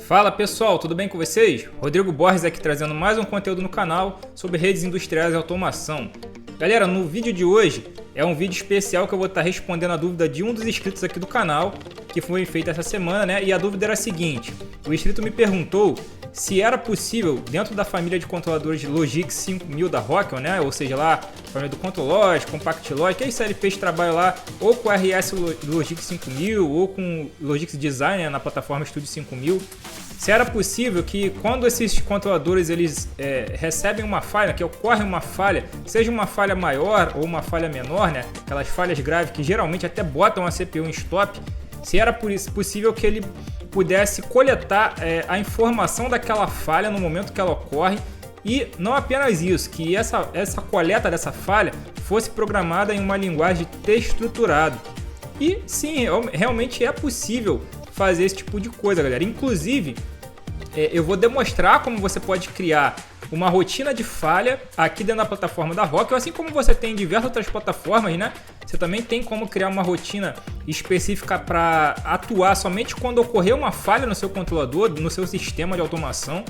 Fala pessoal, tudo bem com vocês? Rodrigo Borges aqui trazendo mais um conteúdo no canal sobre redes industriais e automação. Galera, no vídeo de hoje é um vídeo especial que eu vou estar respondendo a dúvida de um dos inscritos aqui do canal, que foi feita essa semana, né? E a dúvida era a seguinte: o inscrito me perguntou se era possível, dentro da família de controladores de Logix 5000 da Rockwell, né? Ou seja, lá, a família do Contrologic, Compact Logic, que aí ele fez trabalho lá ou com o RS Logix 5000 ou com o Logix Design, né, na plataforma Studio 5000. Se era possível que quando esses controladores eles recebem uma falha, que ocorre uma falha, seja uma falha maior ou uma falha menor, né? Aquelas falhas graves que geralmente até botam a CPU em stop, se era possível que ele pudesse coletar a informação daquela falha no momento que ela ocorre, e não apenas isso, que essa coleta dessa falha fosse programada em uma linguagem de texto estruturado. E sim, realmente é possível fazer esse tipo de coisa, galera. Inclusive, eu vou demonstrar como você pode criar uma rotina de falha aqui dentro da plataforma da Rockwell, assim como você tem em diversas outras plataformas, né? Você também tem como criar uma rotina específica para atuar somente quando ocorrer uma falha no seu controlador, no seu sistema de automação.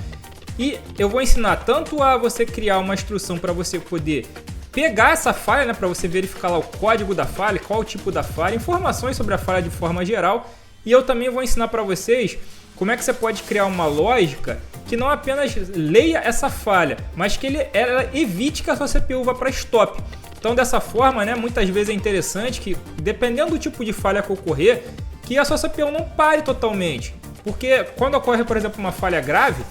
E eu vou ensinar tanto a você criar uma instrução para você poder pegar essa falha, né, para você verificar lá o código da falha, qual o tipo da falha, informações sobre a falha de forma geral. E eu também vou ensinar para vocês como é que você pode criar uma lógica que não apenas leia essa falha, mas que ela evite que a sua CPU vá para stop. Então, dessa forma, né, muitas vezes é interessante que, dependendo do tipo de falha que ocorrer, que a sua CPU não pare totalmente. Porque quando ocorre, por exemplo, uma falha grave,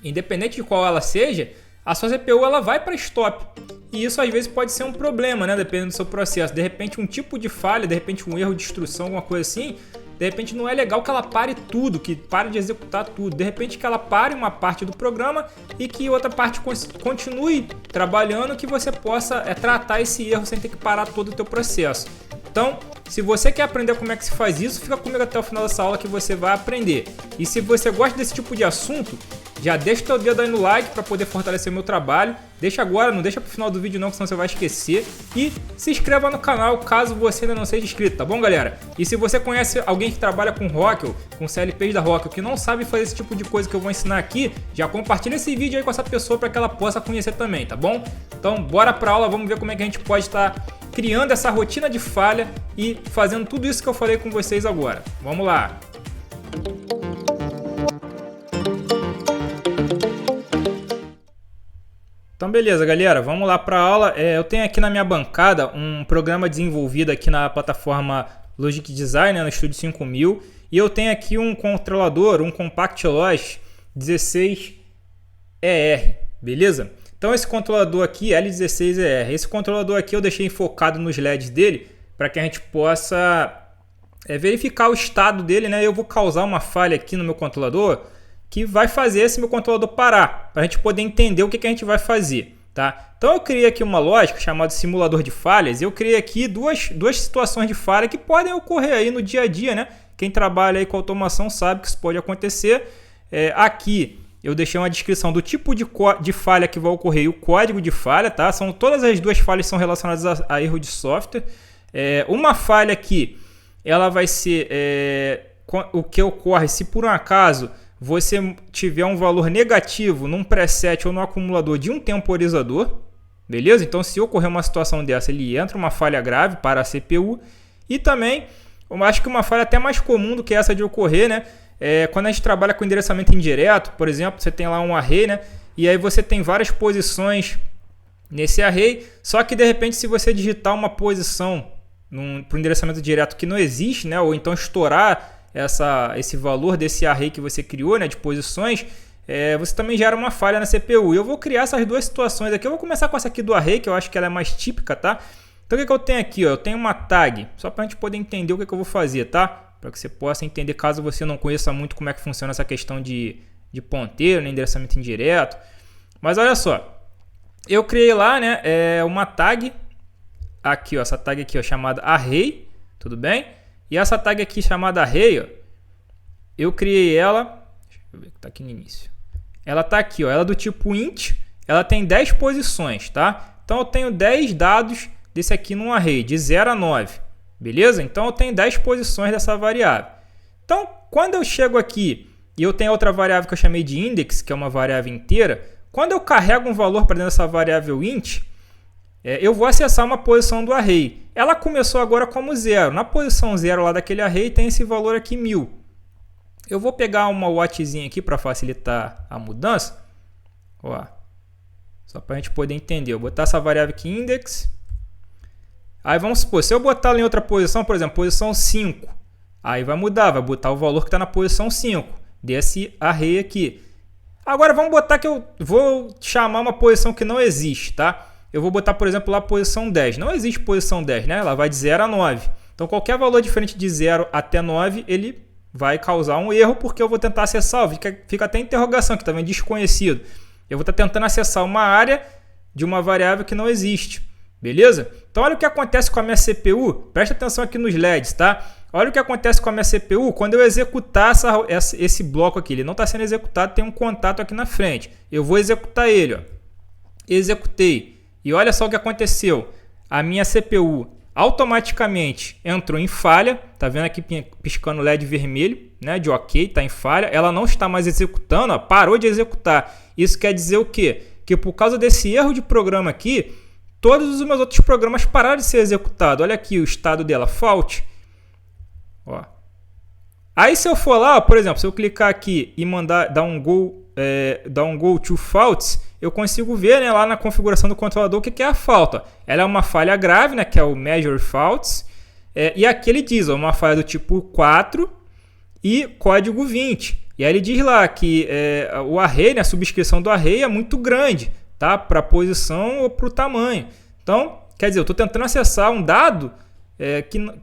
independente de qual ela seja, a sua CPU ela vai para stop. E isso às vezes pode ser um problema, né, dependendo do seu processo. De repente, um tipo de falha, de repente um erro de instrução, alguma coisa assim, de repente não é legal que ela pare tudo, que pare de executar tudo. De repente que ela pare uma parte do programa e que outra parte continue trabalhando, que você possa tratar esse erro sem ter que parar todo o teu processo. Então, se você quer aprender como é que se faz isso, fica comigo até o final dessa aula que você vai aprender. E se você gosta desse tipo de assunto, já deixa o teu dedo aí no like para poder fortalecer o meu trabalho. Deixa agora, não deixa para o final do vídeo não, que senão você vai esquecer. E se inscreva no canal caso você ainda não seja inscrito, tá bom, galera? E se você conhece alguém que trabalha com Rockwell, com CLPs da Rockwell, que não sabe fazer esse tipo de coisa que eu vou ensinar aqui, já compartilha esse vídeo aí com essa pessoa para que ela possa conhecer também, tá bom? Então, bora para aula, vamos ver como é que a gente pode estar criando essa rotina de falha e fazendo tudo isso que eu falei com vocês agora. Vamos lá! Então beleza, galera, vamos lá para a aula. Eu tenho aqui na minha bancada um programa desenvolvido aqui na plataforma Logic Design, né, no Studio 5000, e eu tenho aqui um controlador, um Compact Logic 16ER, beleza? Então esse controlador aqui, L16ER, esse controlador aqui eu deixei focado nos LEDs dele para que a gente possa verificar o estado dele, né? Eu vou causar uma falha aqui no meu controlador que vai fazer esse meu controlador parar, para a gente poder entender o que a gente vai fazer, tá? Então eu criei aqui uma lógica chamada simulador de falhas, e eu criei aqui duas situações de falha que podem ocorrer aí no dia a dia, né? Quem trabalha aí com automação sabe que isso pode acontecer. Aqui eu deixei uma descrição do tipo de falha que vai ocorrer e o código de falha, tá? Todas as duas falhas são relacionadas a erro de software. Uma falha aqui, ela vai ser o que ocorre se por um acaso você tiver um valor negativo num preset ou no acumulador de um temporizador, beleza? Então, se ocorrer uma situação dessa, ele entra uma falha grave para a CPU. E também, eu acho que uma falha até mais comum do que essa de ocorrer, né? Quando a gente trabalha com endereçamento indireto, por exemplo, você tem lá um array, né? E aí você tem várias posições nesse array, só que de repente se você digitar uma posição para o endereçamento direto que não existe, né? Ou então estourar esse valor desse array que você criou, né, de posições, você também gera uma falha na CPU. E eu vou criar essas duas situações aqui. Eu vou começar com essa aqui do array, que eu acho que ela é mais típica, tá? Então o que eu tenho aqui? Ó? Eu tenho uma tag, só para a gente poder entender o que eu vou fazer, tá? Para que você possa entender, caso você não conheça muito como é que funciona essa questão de ponteiro, né, endereçamento indireto. Mas olha só, eu criei lá, né, uma tag, aqui, ó, essa tag aqui, ó, chamada array, tudo bem? E essa tag aqui chamada array, ó, eu criei ela, deixa eu ver que tá aqui no início. Ela tá aqui, ó, ela é do tipo int, ela tem 10 posições, tá? Então eu tenho 10 dados desse aqui num array, de 0 a 9, beleza? Então eu tenho 10 posições dessa variável. Então, quando eu chego aqui e eu tenho outra variável que eu chamei de index, que é uma variável inteira, quando eu carrego um valor para dentro dessa variável int, eu vou acessar uma posição do array. Ela começou agora como 0. Na posição 0 lá daquele array tem esse valor aqui 1000. Eu vou pegar uma watzinha aqui para facilitar a mudança. Ó, só para a gente poder entender. Eu vou botar essa variável aqui index. Aí vamos supor, se eu botar ela em outra posição, por exemplo, posição 5, aí vai mudar, vai botar o valor que está na posição 5 desse array aqui. Agora vamos botar que eu vou chamar uma posição que não existe, tá? Eu vou botar, por exemplo, lá a posição 10. Não existe posição 10, né? Ela vai de 0 a 9. Então, qualquer valor diferente de 0 até 9, ele vai causar um erro, porque eu vou tentar acessar, fica até interrogação, que está vendo desconhecido. Eu vou estar tentando acessar uma área de uma variável que não existe. Beleza? Então, olha o que acontece com a minha CPU. Presta atenção aqui nos LEDs, tá? Olha o que acontece com a minha CPU quando eu executar esse bloco aqui. Ele não está sendo executado, tem um contato aqui na frente. Eu vou executar ele. Ó. Executei. E olha só o que aconteceu. A minha CPU automaticamente entrou em falha. Tá vendo aqui piscando LED vermelho, né? De OK, está em falha. Ela não está mais executando, ó, parou de executar. Isso quer dizer o quê? Que por causa desse erro de programa aqui, todos os meus outros programas pararam de ser executados. Olha aqui o estado dela, fault. Ó. Aí se eu for lá, ó, por exemplo, se eu clicar aqui e dar um go to faults, eu consigo ver, né, lá na configuração do controlador o que é a falta. Ela é uma falha grave, né, que é o measure faults, e aqui ele diz, ó, uma falha do tipo 4 e código 20. E aí ele diz lá que o array, né, a subscrição do array é muito grande, tá, para a posição ou para o tamanho. Então, quer dizer, eu estou tentando acessar um dado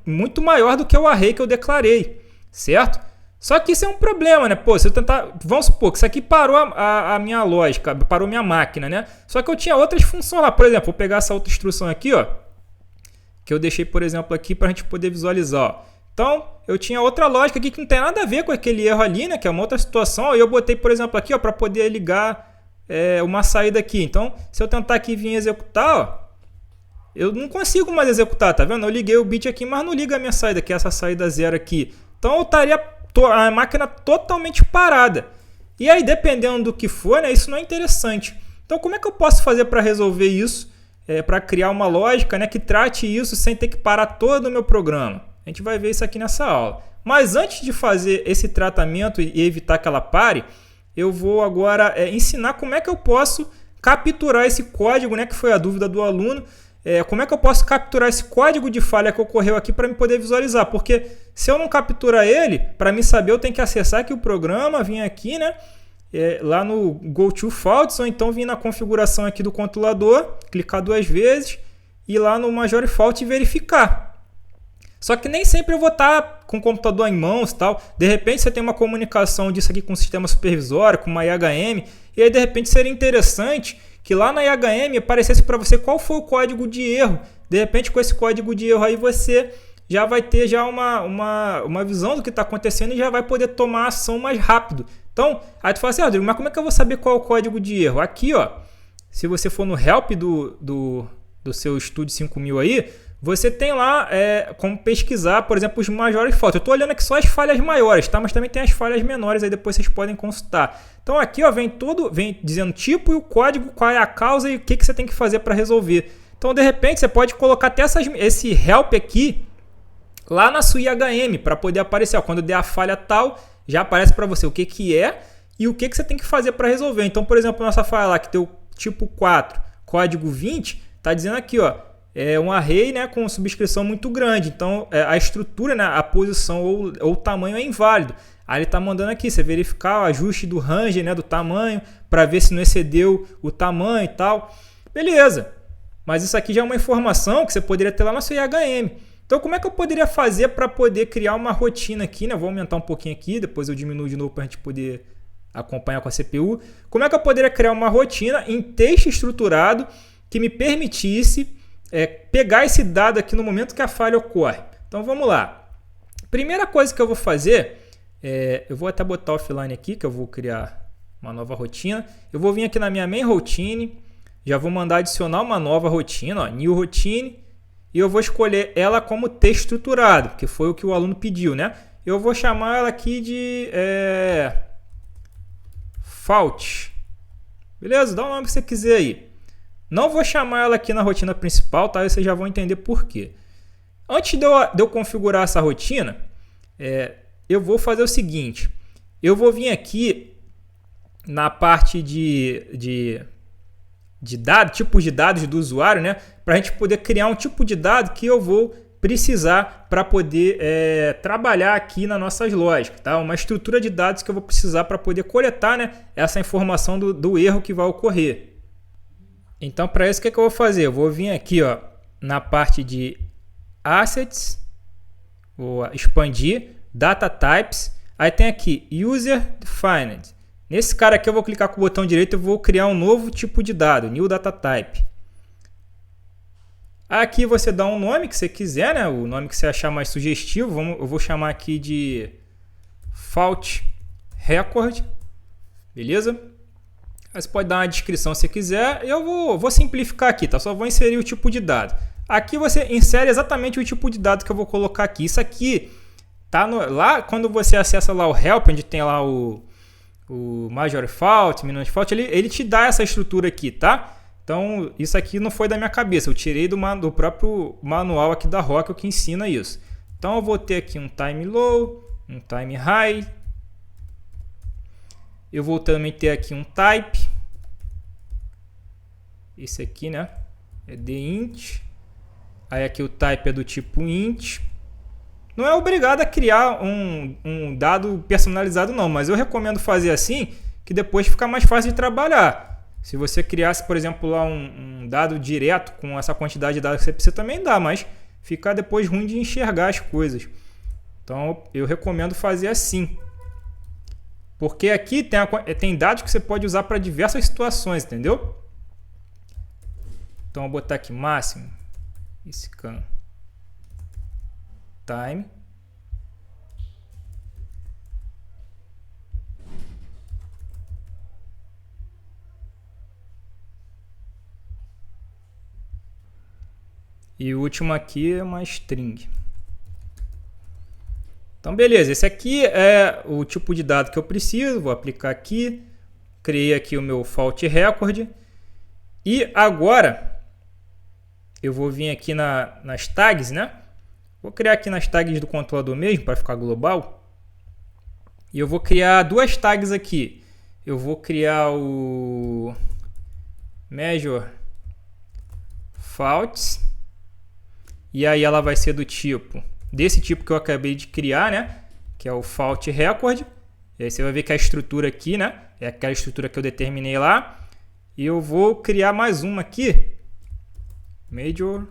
muito maior do que o array que eu declarei, certo? Só que isso é um problema, né? Pô, se eu tentar, vamos supor que isso aqui parou a minha lógica, parou minha máquina, né? Só que eu tinha outras funções lá, por exemplo, vou pegar essa outra instrução aqui, ó, que eu deixei, por exemplo, aqui para a gente poder visualizar, ó. Então, eu tinha outra lógica aqui que não tem nada a ver com aquele erro ali, né? Que é uma outra situação. E eu botei, por exemplo, aqui, ó, para poder ligar uma saída aqui. Então, se eu tentar aqui vir executar, ó, eu não consigo mais executar, tá vendo? Eu liguei o bit aqui, mas não liga a minha saída, que é essa saída 0 aqui. Então, eu estaria a máquina totalmente parada. E aí, dependendo do que for, né, isso não é interessante. Então, como é que eu posso fazer para resolver isso? Para criar uma lógica, né, que trate isso sem ter que parar todo o meu programa. A gente vai ver isso aqui nessa aula. Mas antes de fazer esse tratamento e evitar que ela pare, eu vou agora ensinar como é que eu posso capturar esse código, né, que foi a dúvida do aluno. Como é que eu posso capturar esse código de falha que ocorreu aqui para me poder visualizar? Porque se eu não capturar ele, para me saber, eu tenho que acessar aqui o programa, vir aqui, né, lá no Go to Faults, ou então vir na configuração aqui do controlador, clicar 2 vezes, e lá no Major Fault e verificar. Só que nem sempre eu vou estar com o computador em mãos e tal. De repente você tem uma comunicação disso aqui com o sistema supervisório, com uma IHM, e aí de repente seria interessante que lá na IHM aparecesse para você qual foi o código de erro. De repente com esse código de erro aí você já vai ter já uma visão do que está acontecendo e já vai poder tomar ação mais rápido. Então, aí tu fala assim, Rodrigo, mas como é que eu vou saber qual é o código de erro? Aqui, ó, se você for no help do seu Studio 5000 aí, você tem lá como pesquisar, por exemplo, os maiores faults. Eu estou olhando aqui só as falhas maiores, tá? Mas também tem as falhas menores, aí depois vocês podem consultar. Então aqui, ó, vem dizendo tipo e o código, qual é a causa e o que você tem que fazer para resolver. Então, de repente, você pode colocar até esse help aqui lá na sua IHM para poder aparecer. Ó, quando der a falha tal, já aparece para você o que é e o que você tem que fazer para resolver. Então, por exemplo, nossa falha lá que deu tipo 4, código 20, está dizendo aqui, ó, um array, né, com subscrição muito grande. Então, a estrutura, né, a posição ou o tamanho é inválido. Aí ele está mandando aqui, você verificar o ajuste do range, né, do tamanho, para ver se não excedeu o tamanho e tal. Beleza. Mas isso aqui já é uma informação que você poderia ter lá na sua IHM. Então, como é que eu poderia fazer para poder criar uma rotina aqui, né? Vou aumentar um pouquinho aqui, depois eu diminuo de novo para a gente poder acompanhar com a CPU. Como é que eu poderia criar uma rotina em texto estruturado que me permitisse pegar esse dado aqui no momento que a falha ocorre? Então, vamos lá. Primeira coisa que eu vou fazer, eu vou até botar offline aqui, que eu vou criar uma nova rotina. Eu vou vir aqui na minha main routine, já vou mandar adicionar uma nova rotina, ó, new routine, e eu vou escolher ela como texto estruturado, que foi o que o aluno pediu, né? Eu vou chamar ela aqui de fault. Beleza? Dá o nome que você quiser aí. Não vou chamar ela aqui na rotina principal, tá? Vocês já vão entender por quê. Antes de eu configurar essa rotina, eu vou fazer o seguinte. Eu vou vir aqui na parte de dados, tipos de dados do usuário, né? Para a gente poder criar um tipo de dado que eu vou precisar para poder trabalhar aqui nas nossas lógicas, tá? Uma estrutura de dados que eu vou precisar para poder coletar, né, essa informação do erro que vai ocorrer. Então, para isso, o que eu vou fazer? Eu vou vir aqui, ó, na parte de Assets, vou expandir, Data Types, aí tem aqui User Defined. Nesse cara aqui eu vou clicar com o botão direito e vou criar um novo tipo de dado, New Data Type. Aqui você dá um nome que você quiser, né? O nome que você achar mais sugestivo. Eu vou chamar aqui de Fault Record. Beleza? Aí você pode dar uma descrição se quiser. Eu vou simplificar aqui, tá? Só vou inserir o tipo de dado. Aqui você insere exatamente o tipo de dado que eu vou colocar aqui. Isso aqui tá lá quando você acessa lá o Help, onde tem lá o Major Fault, Minor Fault, ele te dá essa estrutura aqui, tá? Então, isso aqui não foi da minha cabeça, eu tirei do próprio manual aqui da Rockwell que ensina isso. Então, eu vou ter aqui um time low, um time high. Eu vou também ter aqui um type. Esse aqui, né? É the int. Aí aqui o type é do tipo int. Não é obrigado a criar um dado personalizado não, mas eu recomendo fazer assim, que depois fica mais fácil de trabalhar. Se você criasse, por exemplo, lá um dado direto com essa quantidade de dados que você precisa, também dá, mas fica depois ruim de enxergar as coisas. Então, eu recomendo fazer assim. Porque aqui tem dados que você pode usar para diversas situações, entendeu? Então, eu vou botar aqui máximo, scan time. E o último aqui é uma string. Então, beleza. Esse aqui é o tipo de dado que eu preciso. Vou aplicar aqui. Criei aqui o meu fault record. E agora, eu vou vir aqui nas tags, né? Vou criar aqui nas tags do controlador mesmo, para ficar global. E eu vou criar duas tags aqui. Eu vou criar o Measure Faults. E aí ela vai ser desse tipo que eu acabei de criar, né? Que é o Fault Record. E aí você vai ver que a estrutura aqui, né? É aquela estrutura que eu determinei lá. E eu vou criar mais uma aqui. Major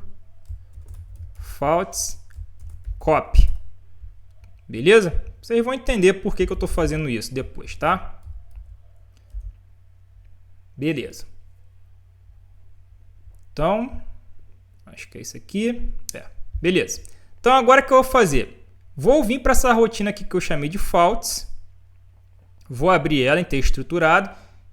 Faults Copy. Beleza? Vocês vão entender por que eu estou fazendo isso depois, tá? Beleza. Então, acho que é isso aqui. Beleza. Então, agora o que eu vou fazer? Vou vir para essa rotina aqui que eu chamei de Faults. Vou abrir ela em texto estruturado.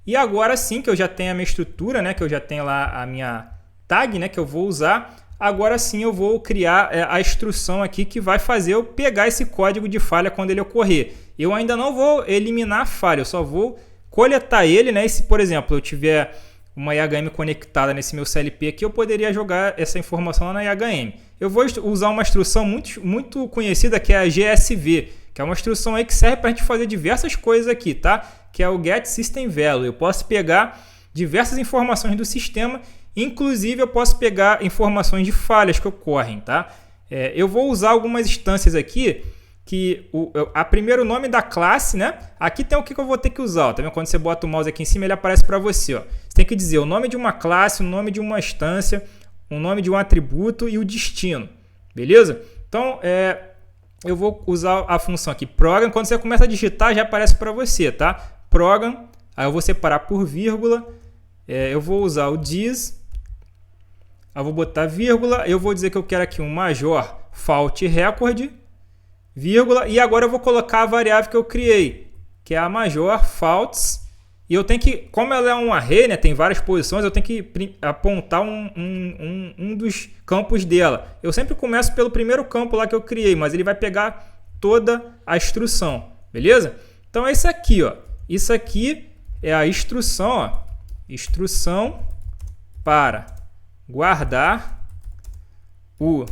E agora sim que eu já tenho a minha estrutura, né? Que eu já tenho lá a minha tag, né? Que eu vou usar. Agora sim eu vou criar a instrução aqui que vai fazer eu pegar esse código de falha quando ele ocorrer. Eu ainda não vou eliminar a falha, eu só vou coletar ele, né? E se, por exemplo, eu tiver uma IHM conectada nesse meu CLP aqui, eu poderia jogar essa informação lá na IHM. Eu vou usar uma instrução muito conhecida, que é a GSV, que é uma instrução aí que serve para a gente fazer diversas coisas aqui, tá? Que é o Get System Value. Eu posso pegar diversas informações do sistema, inclusive eu posso pegar informações de falhas que ocorrem, tá? Eu vou usar algumas instâncias aqui, que a primeiro nome da classe, né? Aqui tem o que eu vou ter que usar, ó, tá vendo? Quando você bota o mouse aqui em cima, ele aparece para você, ó. Você tem que dizer o nome de uma classe, o nome de uma instância, o nome de um atributo e o destino, beleza? Então, eu vou usar a função aqui, program. Quando você começa a digitar, já aparece para você, tá? Program, aí eu vou separar por vírgula, eu vou usar o this, eu vou botar vírgula, eu vou dizer que eu quero aqui um major fault record, vírgula, e agora eu vou colocar a variável que eu criei, que é a major faults, e eu tenho que, como ela é um array, né, tem várias posições, eu tenho que apontar um dos campos dela. Eu sempre começo pelo primeiro campo lá que eu criei, mas ele vai pegar toda a instrução, beleza? Então é isso aqui, ó. Isso aqui é a instrução, ó, instrução para guardar o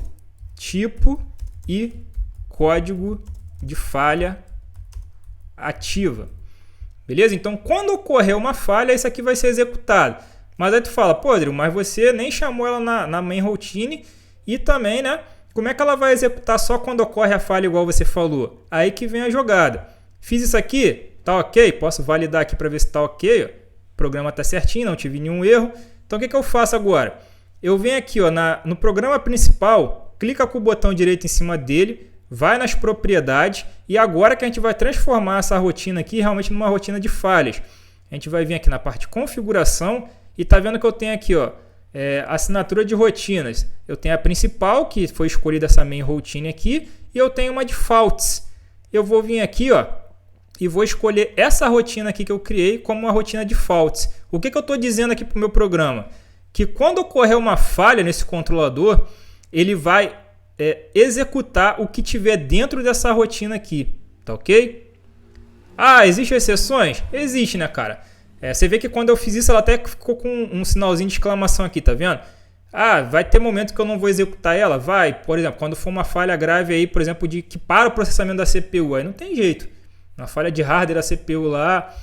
tipo e código de falha ativa. Beleza? Então, quando ocorrer uma falha, isso aqui vai ser executado. Mas aí tu fala, pô, Rodrigo, mas você nem chamou ela na main routine e também, né? Como é que ela vai executar só quando ocorre a falha igual você falou? Aí que vem a jogada. Fiz isso aqui, tá ok? Posso validar aqui para ver se tá ok. Ó. O programa tá certinho, não tive nenhum erro. Então, o que eu faço agora? Eu venho aqui ó, no programa principal, clica com o botão direito em cima dele, vai nas propriedades e agora que a gente vai transformar essa rotina aqui realmente numa rotina de falhas. A gente vai vir aqui na parte de configuração e tá vendo que eu tenho aqui ó, assinatura de rotinas. Eu tenho a principal, que foi escolhida essa main routine aqui, e eu tenho uma defaults. Eu vou vir aqui ó, e vou escolher essa rotina aqui que eu criei como uma rotina defaults. O que eu estou dizendo aqui para o meu programa? Que quando ocorrer uma falha nesse controlador, ele vai executar o que tiver dentro dessa rotina aqui, tá ok? Ah, existem exceções? Existe, né, cara? Você vê que quando eu fiz isso, ela até ficou com um sinalzinho de exclamação aqui, tá vendo? Ah, vai ter momento que eu não vou executar ela? Vai, por exemplo, quando for uma falha grave aí, por exemplo, que para o processamento da CPU, aí não tem jeito. Uma falha de hardware da CPU lá,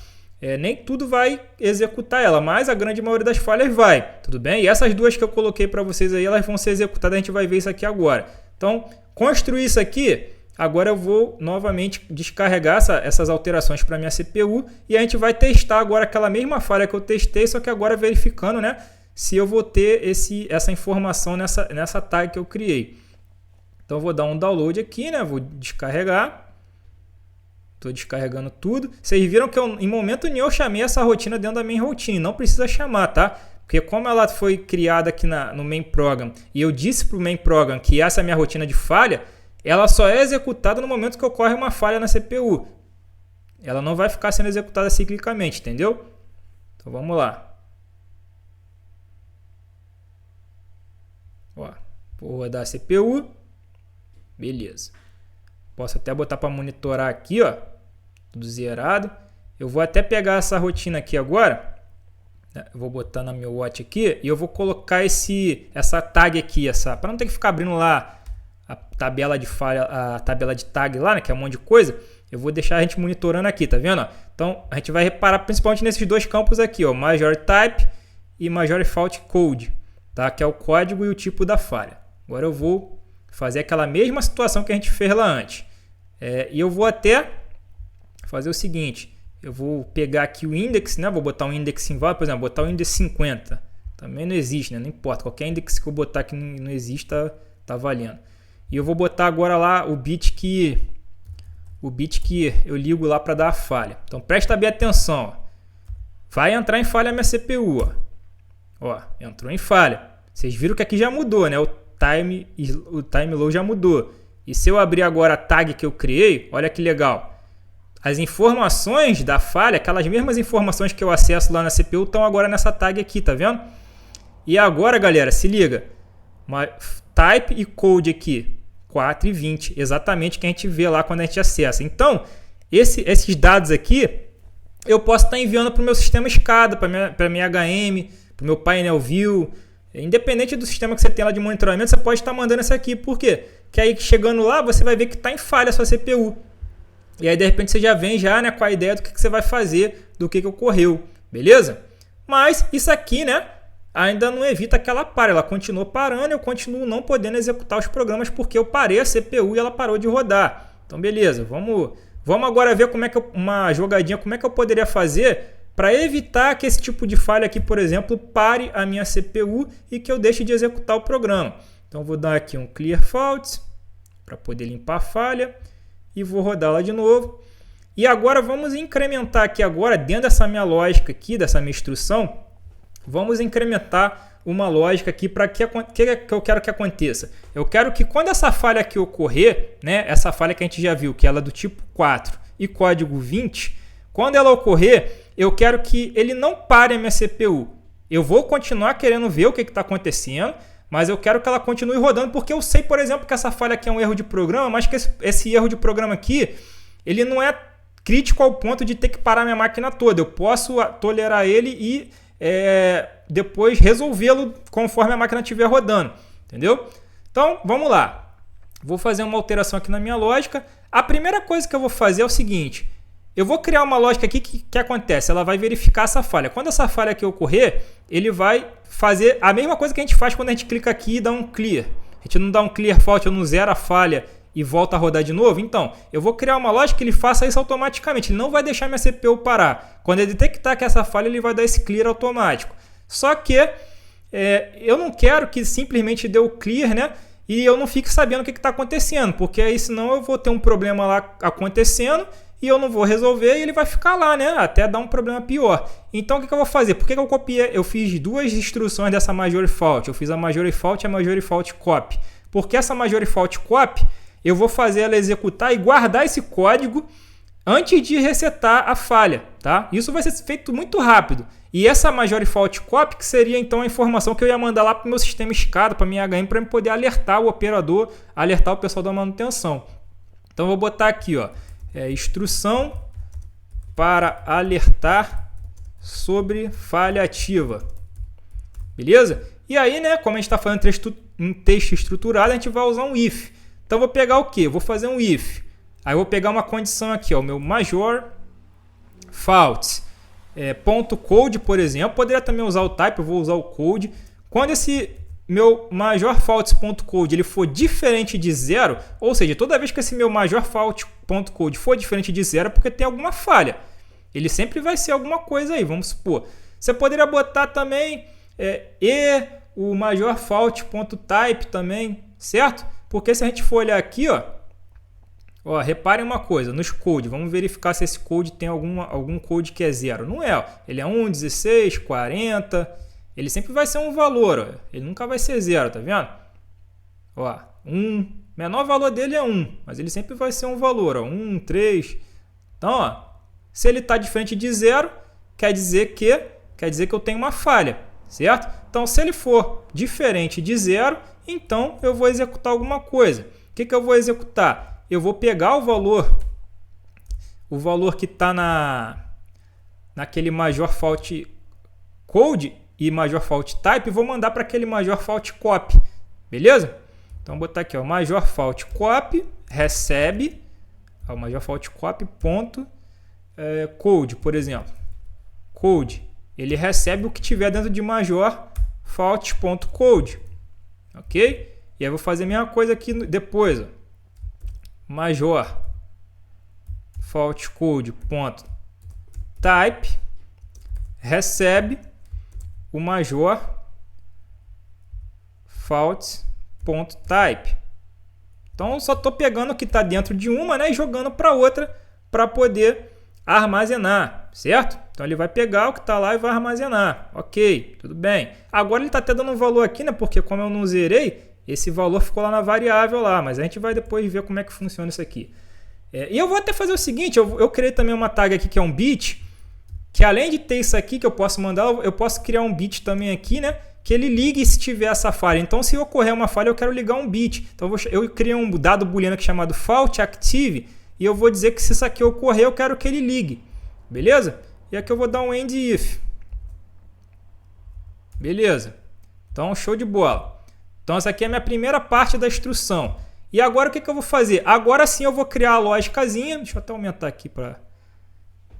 nem tudo vai executar ela, mas a grande maioria das falhas vai, tudo bem? E essas duas que eu coloquei para vocês aí, elas vão ser executadas, a gente vai ver isso aqui agora. Então, construir isso aqui, agora eu vou novamente descarregar essas alterações para minha CPU e a gente vai testar agora aquela mesma falha que eu testei, só que agora verificando, né, se eu vou ter essa informação nessa tag que eu criei. Então, eu vou dar um download aqui, né, vou descarregar. Estou descarregando tudo. Vocês viram que em momento nenhum eu chamei essa rotina dentro da main routine. Não precisa chamar, tá? Porque como ela foi criada aqui no main program e eu disse para o main program que essa é a minha rotina de falha, ela só é executada no momento que ocorre uma falha na CPU. Ela não vai ficar sendo executada ciclicamente, entendeu? Então vamos lá. Ó, vou rodar a CPU. Beleza. Posso até botar para monitorar aqui, ó. Tudo zerado. Eu vou até pegar essa rotina aqui agora. Eu vou botar na meu watch aqui e eu vou colocar essa tag aqui, para não ter que ficar abrindo lá a tabela de falha, a tabela de tag lá, né, que é um monte de coisa. Eu vou deixar a gente monitorando aqui, tá vendo? Então a gente vai reparar principalmente nesses dois campos aqui, ó, Major Type e Major Fault Code, tá? Que é o código e o tipo da falha. Agora eu vou fazer aquela mesma situação que a gente fez lá antes. E eu vou até fazer o seguinte, eu vou pegar aqui o index, né? Vou botar um index inválido, por exemplo, botar o index 50. Também não existe, né? Não importa, qualquer index que eu botar que não existe tá valendo. E eu vou botar agora lá o bit que eu ligo lá para dar a falha. Então presta bem atenção, ó. Vai entrar em falha a minha CPU, ó, entrou em falha. Vocês viram que aqui já mudou, né? O time low já mudou. E se eu abrir agora a tag que eu criei, olha que legal. As informações da falha, aquelas mesmas informações que eu acesso lá na CPU, estão agora nessa tag aqui, tá vendo? E agora, galera, se liga. Type e code aqui, 4 e 20, exatamente que a gente vê lá quando a gente acessa. Então, esses dados aqui, eu posso estar enviando para o meu sistema SCADA, para a minha HM, para o meu painel view. Independente do sistema que você tem lá de monitoramento, você pode estar mandando isso aqui. Por quê? Porque aí chegando lá, você vai ver que está em falha a sua CPU. E aí, de repente, você já vem né, com a ideia do que você vai fazer, do que ocorreu. Beleza? Mas isso aqui, né, ainda não evita que ela pare. Ela continua parando e eu continuo não podendo executar os programas porque eu parei a CPU e ela parou de rodar. Então, beleza. Vamos agora ver uma jogadinha, como é que eu poderia fazer para evitar que esse tipo de falha aqui, por exemplo, pare a minha CPU e que eu deixe de executar o programa. Então, vou dar aqui um Clear Faults para poder limpar a falha e vou rodá-la de novo. E agora vamos incrementar aqui agora, dentro dessa minha lógica aqui, dessa minha instrução, vamos incrementar uma lógica aqui para que eu quero que aconteça. Eu quero que quando essa falha aqui ocorrer, né, essa falha que a gente já viu, que ela é do tipo 4 e código 20, quando ela ocorrer, eu quero que ele não pare a minha CPU. Eu vou continuar querendo ver o que está acontecendo, mas eu quero que ela continue rodando, porque eu sei, por exemplo, que essa falha aqui é um erro de programa, mas que esse erro de programa aqui, ele não é crítico ao ponto de ter que parar minha máquina toda. Eu posso tolerar ele e depois resolvê-lo conforme a máquina estiver rodando, entendeu? Então, vamos lá. Vou fazer uma alteração aqui na minha lógica. A primeira coisa que eu vou fazer é o seguinte. Eu vou criar uma lógica aqui que acontece. Ela vai verificar essa falha. Quando essa falha aqui ocorrer, ele vai fazer a mesma coisa que a gente faz quando a gente clica aqui e dá um clear. A gente não dá um clear fault, eu não zero a falha e volta a rodar de novo. Então, eu vou criar uma lógica que ele faça isso automaticamente. Ele não vai deixar minha CPU parar. Quando ele detectar que essa falha, ele vai dar esse clear automático. Só que eu não quero que simplesmente dê o clear, né? E eu não fique sabendo o que está acontecendo. Porque aí senão eu vou ter um problema lá acontecendo e eu não vou resolver e ele vai ficar lá, né? Até dar um problema pior. Então, o que eu vou fazer? Por que eu copiei? Eu fiz duas instruções dessa major fault. Eu fiz a major fault e a major fault copy. Porque essa major fault copy, eu vou fazer ela executar e guardar esse código antes de resetar a falha, tá? Isso vai ser feito muito rápido. E essa major fault copy, que seria então a informação que eu ia mandar lá para o meu sistema SCADA, para a minha HM, para eu poder alertar o operador, alertar o pessoal da manutenção. Então, eu vou botar aqui, ó, instrução para alertar sobre falha ativa. Beleza? E aí, né, como a gente está fazendo um texto estruturado, a gente vai usar um if. Então, eu vou pegar o quê? Eu vou fazer um if. Aí, eu vou pegar uma condição aqui, ó, o meu major fault ponto .code, por exemplo. Poderia também usar o type, eu vou usar o code. Quando esse meu major faults.code ele for diferente de zero, ou seja, toda vez que esse meu major fault.code for diferente de zero é porque tem alguma falha. Ele sempre vai ser alguma coisa aí, vamos supor. Você poderia botar também o major fault.type também, certo? Porque se a gente for olhar aqui, ó, reparem uma coisa, nos code, vamos verificar se esse code tem algum code que é zero. Não é, ó. Ele é 1, 16, 40... Ele sempre vai ser um valor, ó. Ele nunca vai ser zero, tá vendo? Ó, 1, o menor valor dele é 1, mas ele sempre vai ser um valor, ó, 1, 3. Então, ó, se ele está diferente de zero, quer dizer que eu tenho uma falha, certo? Então, se ele for diferente de zero, então eu vou executar alguma coisa. O que eu vou executar? Eu vou pegar o valor que está naquele major fault code e major fault type, vou mandar para aquele major fault copy, beleza? Então, vou botar aqui, ó, major fault copy recebe o major fault copy ponto code, por exemplo. Code, ele recebe o que tiver dentro de major fault ponto code, ok? E aí, vou fazer a mesma coisa aqui depois, ó. Major fault code ponto type recebe o major fault.type. Então, eu só estou pegando o que está dentro de uma, né, e jogando para outra para poder armazenar, certo? Então, ele vai pegar o que está lá e vai armazenar. Ok, tudo bem. Agora, ele está até dando um valor aqui, né, porque como eu não zerei, esse valor ficou lá na variável lá, mas a gente vai depois ver como é que funciona isso aqui. E eu vou até fazer o seguinte, eu criei também uma tag aqui que é um bit, que além de ter isso aqui que eu posso mandar, eu posso criar um bit também aqui, né? Que ele ligue se tiver essa falha. Então, se ocorrer uma falha, eu quero ligar um bit. Então, eu criei um dado booleano aqui chamado fault active e eu vou dizer que se isso aqui ocorrer, eu quero que ele ligue. Beleza? E aqui eu vou dar um end if. Beleza? Então, show de bola. Então, essa aqui é a minha primeira parte da instrução. E agora, o que eu vou fazer? Agora sim eu vou criar a lógicazinha. Deixa eu até aumentar aqui para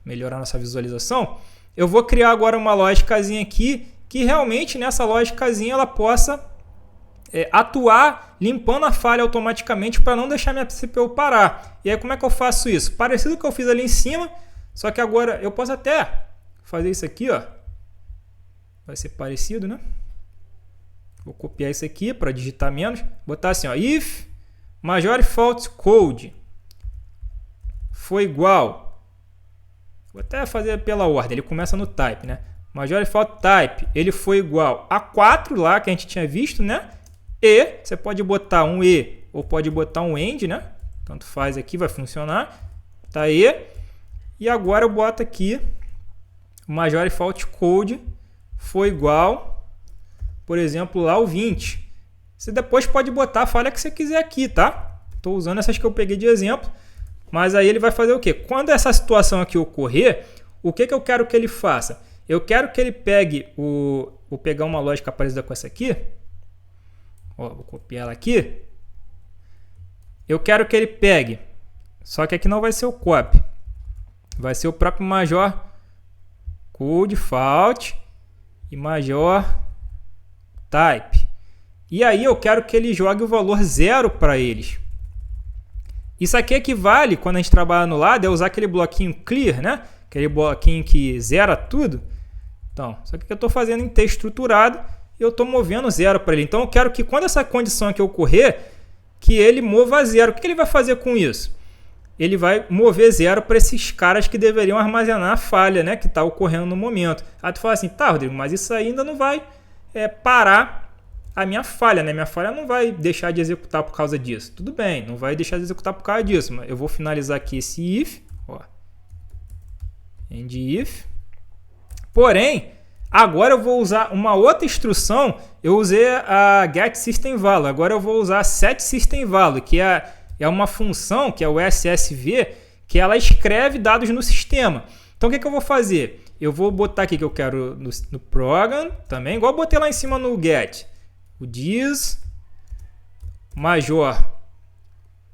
melhorar nossa visualização. Eu vou criar agora uma lógicazinha aqui que realmente nessa lógicazinha ela possa atuar limpando a falha automaticamente para não deixar minha CPU parar. E aí como é que eu faço isso? Parecido com o que eu fiz ali em cima, só que agora eu posso até fazer isso aqui, ó. Vai ser parecido, né? Vou copiar isso aqui para digitar menos. Botar assim, ó, if major fault code for igual. Vou até fazer pela ordem, ele começa no type, né? Major fault type, ele foi igual a 4 lá que a gente tinha visto, né? E, você pode botar um E ou pode botar um AND, né? Tanto faz aqui, vai funcionar. Tá E. E agora eu boto aqui, o major fault code foi igual, por exemplo, lá o 20. Você depois pode botar a falha que você quiser aqui, tá? Estou usando essas que eu peguei de exemplo. Mas aí ele vai fazer o quê? Quando essa situação aqui ocorrer, o que eu quero que ele faça? Eu quero que ele pegue vou pegar uma lógica parecida com essa aqui. Ó, vou copiar ela aqui. Eu quero que ele pegue, só que aqui não vai ser o copy, vai ser o próprio major code fault e major type. E aí eu quero que ele jogue o valor 0 para eles. Isso aqui equivale, quando a gente trabalha no lado, é usar aquele bloquinho clear, né? Aquele bloquinho que zera tudo. Então, só que eu estou fazendo em T estruturado e eu estou movendo 0 para ele. Então eu quero que quando essa condição aqui ocorrer, que ele mova 0. O que ele vai fazer com isso? Ele vai mover 0 para esses caras que deveriam armazenar a falha, né, que está ocorrendo no momento. Aí tu fala assim, tá, Rodrigo, mas isso ainda não vai parar a minha falha, né? Minha falha não vai deixar de executar por causa disso. Tudo bem, não vai deixar de executar por causa disso, mas eu vou finalizar aqui esse if, ó, end if. Porém, agora eu vou usar uma outra instrução. Eu usei a getSystemValue. Agora eu vou usar a setSystemValue, que é uma função, que é o SSV, que ela escreve dados no sistema. Então o que eu vou fazer? Eu vou botar aqui que eu quero no program também, igual eu botei lá em cima no get. O this major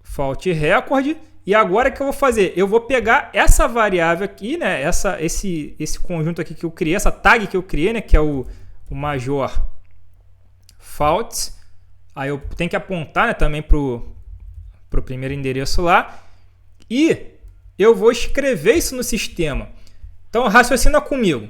fault record. E agora o que eu vou fazer? Eu vou pegar essa variável aqui, né? Esse conjunto aqui que eu criei, essa tag que eu criei, né? Que é o major fault. Aí eu tenho que apontar, né, também para o primeiro endereço lá. E eu vou escrever isso no sistema. Então raciocina comigo.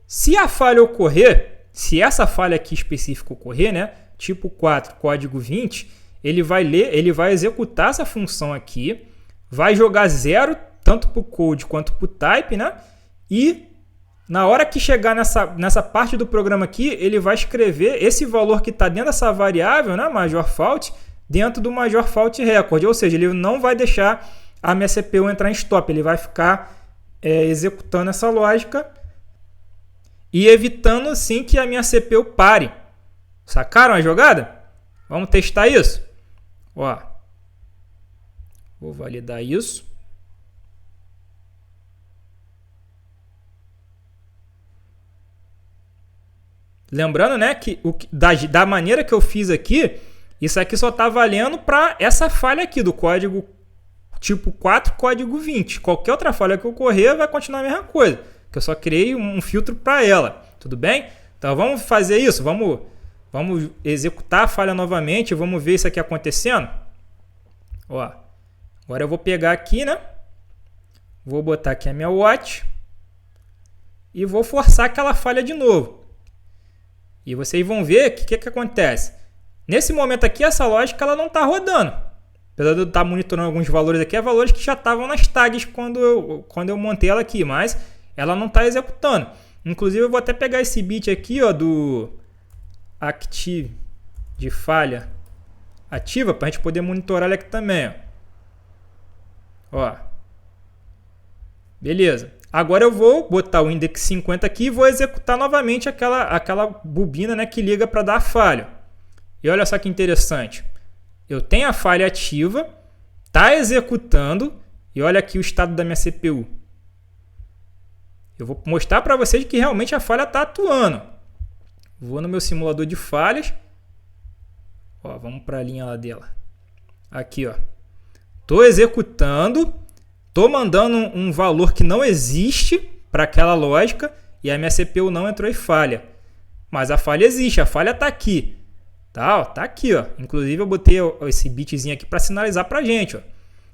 Se a falha ocorrer, se essa falha aqui específica ocorrer, né? Tipo 4, código 20, ele vai ler, ele vai executar essa função aqui. Vai jogar 0 tanto para o code quanto para o type, né? E na hora que chegar nessa parte do programa aqui, ele vai escrever esse valor que está dentro dessa variável, né, major fault, dentro do major fault record. Ou seja, ele não vai deixar a minha CPU entrar em stop. Ele vai ficar executando essa lógica e evitando assim que a minha CPU pare. Sacaram a jogada? Vamos testar isso? Ó. Vou validar isso. Lembrando, né, que da maneira que eu fiz aqui, isso aqui só está valendo para essa falha aqui do código tipo 4, código 20. Qualquer outra falha que ocorrer vai continuar a mesma coisa, que eu só criei um filtro para ela. Tudo bem? Então vamos fazer isso. Vamos executar a falha novamente. Vamos ver isso aqui acontecendo. Ó. Agora eu vou pegar aqui, né? Vou botar aqui a minha watch e vou forçar aquela falha de novo. E vocês vão ver o que acontece. Nesse momento aqui, essa lógica ela não está rodando. Apesar de eu estar monitorando alguns valores aqui, é valores que já estavam nas tags quando eu montei ela aqui, mas ela não está executando. Inclusive, eu vou até pegar esse bit aqui, ó, do active de falha ativa, para a gente poder monitorar ele aqui também, ó. Beleza. Agora eu vou botar o index 50 aqui e vou executar novamente aquela bobina, né, que liga para dar a falha. E olha só que interessante. Eu tenho a falha ativa, está executando e olha aqui o estado da minha CPU. Eu vou mostrar para vocês que realmente a falha está atuando. Vou no meu simulador de falhas. Ó, vamos para a linha lá dela. Aqui, ó. Estou executando. Estou mandando um valor que não existe para aquela lógica e a minha CPU não entrou em falha. Mas a falha existe, a falha está aqui. Tá, ó, tá aqui, ó. Inclusive eu botei esse bitzinho aqui para sinalizar para a gente, ó.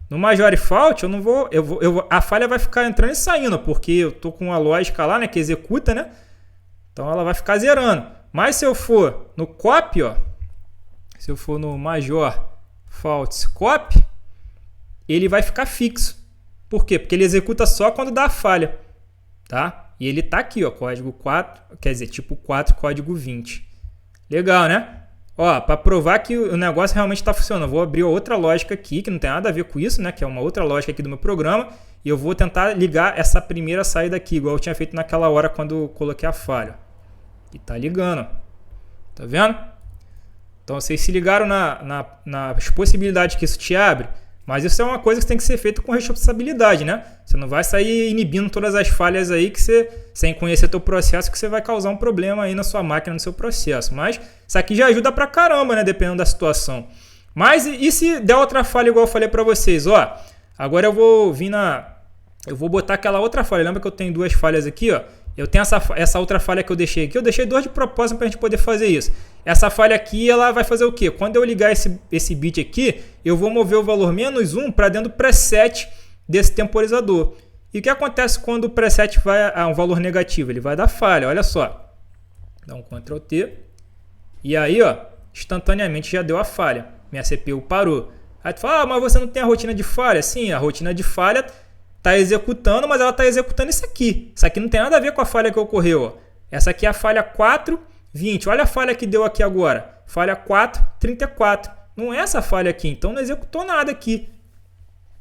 No major fault eu não vou, a falha vai ficar entrando e saindo, porque eu tô com a lógica lá, né, que executa, né? Então ela vai ficar zerando. Mas se eu for no copy, ó, se eu for no major fault copy, ele vai ficar fixo. Por quê? Porque ele executa só quando dá a falha, tá? E ele tá aqui, ó, código 4, quer dizer, tipo 4, código 20. Legal, né? Ó, para provar que o negócio realmente está funcionando, eu vou abrir outra lógica aqui, que não tem nada a ver com isso, né? Que é uma outra lógica aqui do meu programa. E eu vou tentar ligar essa primeira saída aqui, igual eu tinha feito naquela hora quando eu coloquei a falha. E tá ligando. Tá vendo? Então vocês se ligaram nas possibilidades que isso te abre. Mas isso é uma coisa que tem que ser feita com responsabilidade, né? Você não vai sair inibindo todas as falhas aí que você, sem conhecer teu processo, que você vai causar um problema aí na sua máquina, no seu processo. Mas isso aqui já ajuda pra caramba, né? Dependendo da situação. Mas e se der outra falha igual eu falei pra vocês? Ó, agora eu vou vir eu vou botar aquela outra falha. Lembra que eu tenho duas falhas aqui, ó? Eu tenho essa outra falha que eu deixei aqui. Eu deixei duas de propósito pra gente poder fazer isso. Essa falha aqui, ela vai fazer o quê? Quando eu ligar esse bit aqui, eu vou mover o valor -1 para dentro do preset desse temporizador. E o que acontece quando o preset vai a um valor negativo? Ele vai dar falha, olha só. Dá um Ctrl T. E aí, ó, instantaneamente já deu a falha. Minha CPU parou. Aí tu fala, mas você não tem a rotina de falha? Sim, a rotina de falha está executando, mas ela está executando isso aqui. Isso aqui não tem nada a ver com a falha que ocorreu. Ó. Essa aqui é a falha 4.20. Olha a falha que deu aqui agora. Falha 4.34. Não é essa falha aqui, então não executou nada aqui.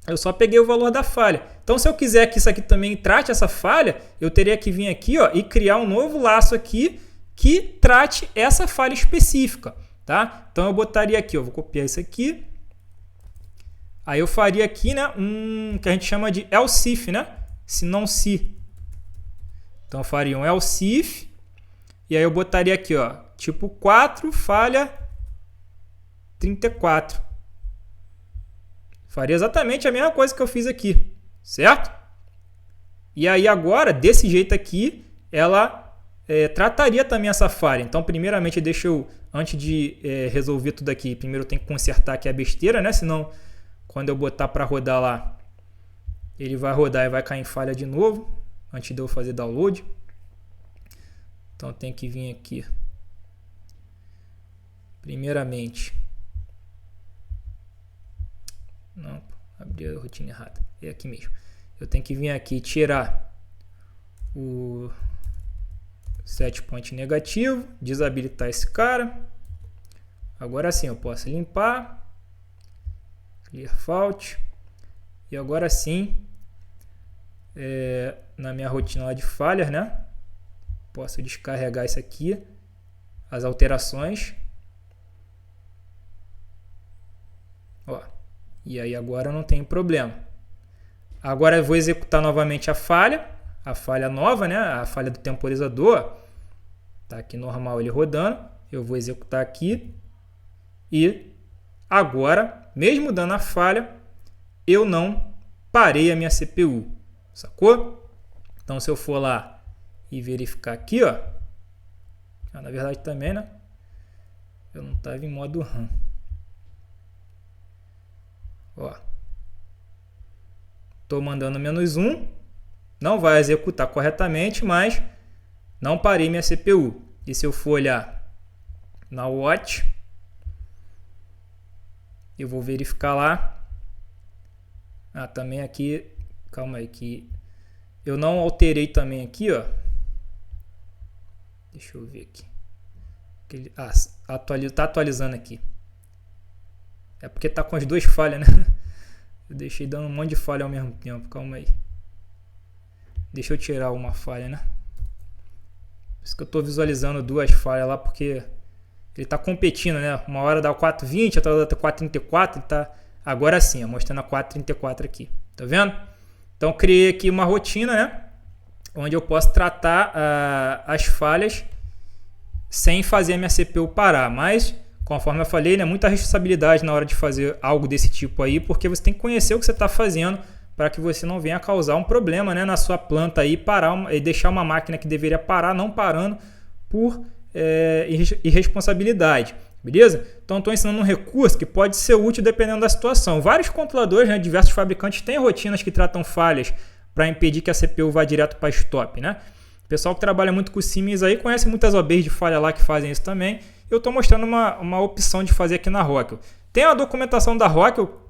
Eu só peguei o valor da falha. Então, se eu quiser que isso aqui também trate essa falha, eu teria que vir aqui, ó, e criar um novo laço aqui que trate essa falha específica. Tá? Então, eu botaria aqui, ó, vou copiar isso aqui. Aí eu faria aqui, né, que a gente chama de else if, né? Se não se. Então eu faria um else if. E aí eu botaria aqui, ó, tipo 4, falha 34. Faria exatamente a mesma coisa que eu fiz aqui, certo? E aí agora, desse jeito aqui, ela trataria também essa falha. Então, primeiramente, antes de resolver tudo aqui, primeiro eu tenho que consertar aqui a besteira, né? Senão, quando eu botar para rodar lá, ele vai rodar e vai cair em falha de novo, antes de eu fazer download. Então tem que vir aqui. Primeiramente. Não, abri a rotina errada. É aqui mesmo. Eu tenho que vir aqui e tirar o set point negativo, desabilitar esse cara. Agora sim eu posso limpar. Clear fault. E agora sim, na minha rotina lá de falhas, né? Posso descarregar isso aqui, as alterações. Ó, e aí agora não tem problema. Agora eu vou executar novamente a falha nova, né? A falha do temporizador. Tá aqui normal ele rodando. Eu vou executar aqui e agora, mesmo dando a falha, eu não parei a minha CPU, sacou? Então, se eu for lá e verificar aqui, ó, na verdade também, né? Eu não estava em modo RAM. Ó, tô mandando -1, não vai executar corretamente, mas não parei minha CPU. E se eu for olhar na watch, eu vou verificar lá. Também aqui, calma aí, que eu não alterei também aqui, ó. Deixa eu ver aqui. Tá atualizando aqui. É porque tá com as duas falhas, né? Eu deixei dando um monte de falha ao mesmo tempo, calma aí. Deixa eu tirar uma falha, né? Por isso que eu tô visualizando duas falhas lá, porque ele tá competindo, né? Uma hora dá 4.20, outra hora dá 4.34, ele tá agora sim, mostrando a 4.34 aqui. Tá vendo? Então criei aqui uma rotina, né? Onde eu posso tratar as falhas sem fazer a minha CPU parar. Mas, conforme eu falei, né, muita responsabilidade na hora de fazer algo desse tipo aí, porque você tem que conhecer o que você está fazendo para que você não venha causar um problema, né, na sua planta aí, e deixar uma máquina que deveria parar não parando por irresponsabilidade. Beleza? Então estou ensinando um recurso que pode ser útil dependendo da situação. Vários controladores, né, diversos fabricantes têm rotinas que tratam falhas para impedir que a CPU vá direto para stop, né? O pessoal que trabalha muito com Siemens aí conhece muitas OBs de falha lá que fazem isso também. Eu estou mostrando uma opção de fazer aqui na Rockwell. Tem a documentação da Rockwell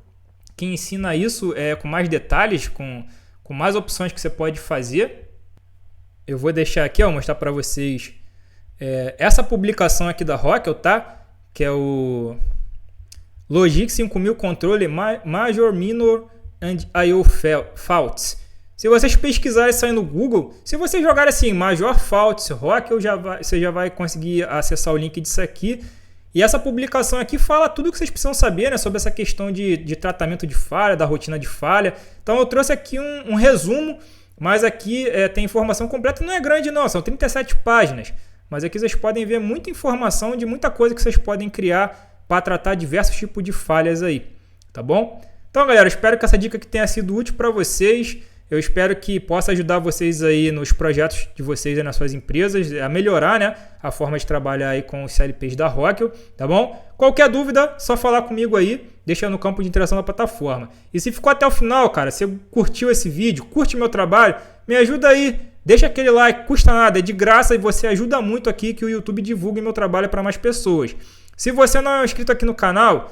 que ensina isso com mais detalhes, com mais opções que você pode fazer. Eu vou deixar aqui, ó, mostrar para vocês essa publicação aqui da Rockwell, tá? Que é o Logic 5000 Controle Major, Minor and I/O Faults. Se vocês pesquisarem isso aí no Google, se vocês jogarem assim, Major Faults, Rockwell, você já vai conseguir acessar o link disso aqui. E essa publicação aqui fala tudo o que vocês precisam saber, né, sobre essa questão de tratamento de falha, da rotina de falha. Então eu trouxe aqui um resumo, mas aqui tem informação completa, não é grande não, são 37 páginas. Mas aqui vocês podem ver muita informação de muita coisa que vocês podem criar para tratar diversos tipos de falhas aí, tá bom? Então galera, espero que essa dica aqui tenha sido útil para vocês. Eu espero que possa ajudar vocês aí nos projetos de vocês aí nas suas empresas a melhorar, né, a forma de trabalhar aí com os CLPs da Rockwell, tá bom? Qualquer dúvida, só falar comigo aí, deixa no campo de interação da plataforma. E se ficou até o final, cara, se curtiu esse vídeo, curte meu trabalho, me ajuda aí, deixa aquele like, custa nada, é de graça e você ajuda muito aqui que o YouTube divulgue meu trabalho para mais pessoas. Se você não é inscrito aqui no canal,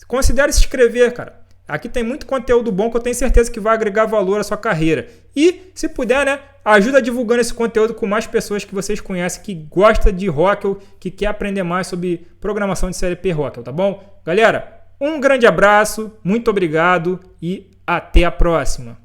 considere se inscrever, cara. Aqui tem muito conteúdo bom que eu tenho certeza que vai agregar valor à sua carreira. E, se puder, né, ajuda divulgando esse conteúdo com mais pessoas que vocês conhecem, que gostam de Rockwell, que quer aprender mais sobre programação de CLP Rockwell, tá bom? Galera, um grande abraço, muito obrigado e até a próxima.